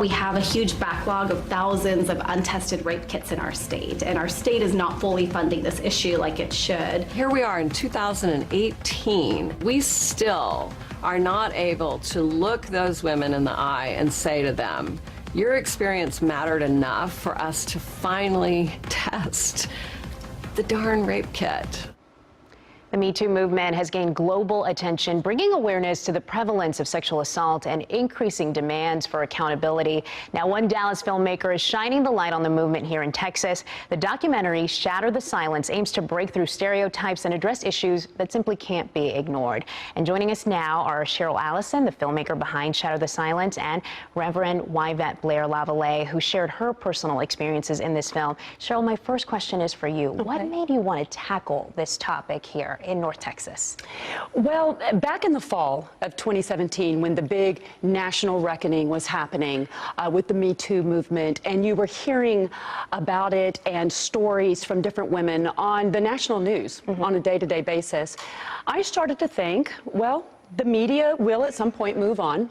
We have a huge backlog of thousands of untested rape kits in our state, and our state is not fully funding this issue like it should. Here we are in 2018. We still are not able to look those women in the eye and say to them, your experience mattered enough for us to finally test the darn rape kit. The Me Too movement has gained global attention, bringing awareness to the prevalence of sexual assault and increasing demands for accountability. Now, one Dallas filmmaker is shining the light on the movement here in Texas. The documentary Shatter the Silence aims to break through stereotypes and address issues that simply can't be ignored. And joining us now are Cheryl Allison, the filmmaker behind Shatter the Silence, and Reverend Yvette Blair Lavallee, who shared her personal experiences in this film. Cheryl, my first question is for you. Okay. What made you want to tackle this topic here in North Texas? Well, back in the fall of 2017, when the big national reckoning was happening with the Me Too movement, and you were hearing about it and stories from different women on the national news on a day-to-day basis, I started to think, well, the media will at some point move on.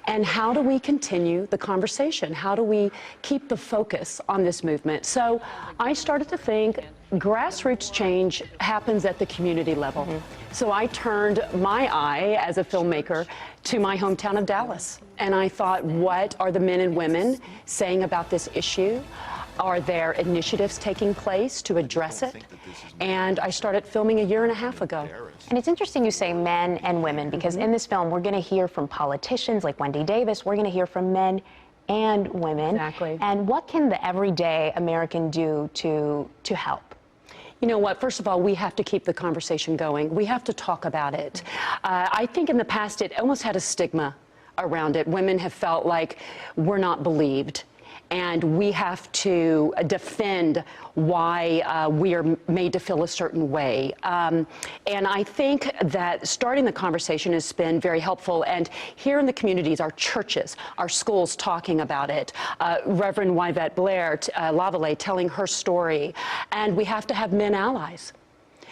And how do we continue the conversation? How do we keep the focus on this movement? So I started to think grassroots change happens at the community level. So I turned my eye as a filmmaker to my hometown of Dallas. And I thought, what are the men and women saying about this issue? Are there initiatives taking place to address it? And I started filming a year and a half ago. And it's interesting you say men and women, because in this film, we're going to hear from politicians like Wendy Davis. We're going to hear from men and women. Exactly. And what can the everyday American do to help? You know what? First of all, we have to keep the conversation going. We have to talk about it. I think in the past, it almost had a stigma around it. Women have felt like we're not believed. And we have to defend why we are made to feel a certain way. And I think that starting the conversation has been very helpful. And here in the communities, our churches, our schools talking about it, Reverend Yvette Blair Lavallee telling her story. And we have to have men allies.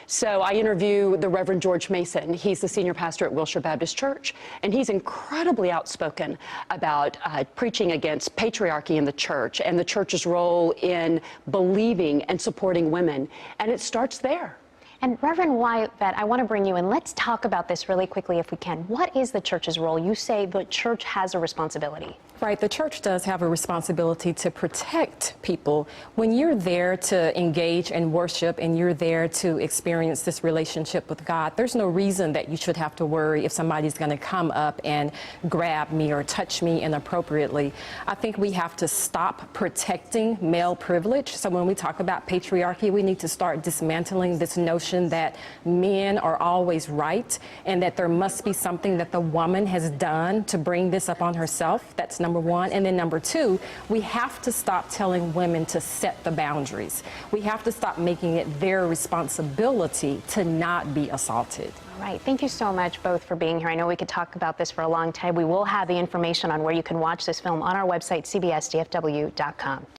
So I interview the Reverend George Mason. He's the senior pastor at Wilshire Baptist Church, and he's incredibly outspoken about preaching against patriarchy in the church and the church's role in believing and supporting women. And it starts there. And Reverend Yvette, I want to bring you in. Let's talk about this really quickly if we can. What is the church's role? You say the church has a responsibility. Right, the church does have a responsibility to protect people. When you're there to engage and worship and you're there to experience this relationship with God, there's no reason that you should have to worry if somebody's going to come up and grab me or touch me inappropriately. I think we have to stop protecting male privilege. So when we talk about patriarchy, we need to start dismantling this notion that men are always right and that there must be something that the woman has done to bring this upon herself. That's number one. And then number two, we have to stop telling women to set the boundaries. We have to stop making it their responsibility to not be assaulted. All right. Thank you so much both for being here. I know we could talk about this for a long time. We will have the information on where you can watch this film on our website, cbsdfw.com.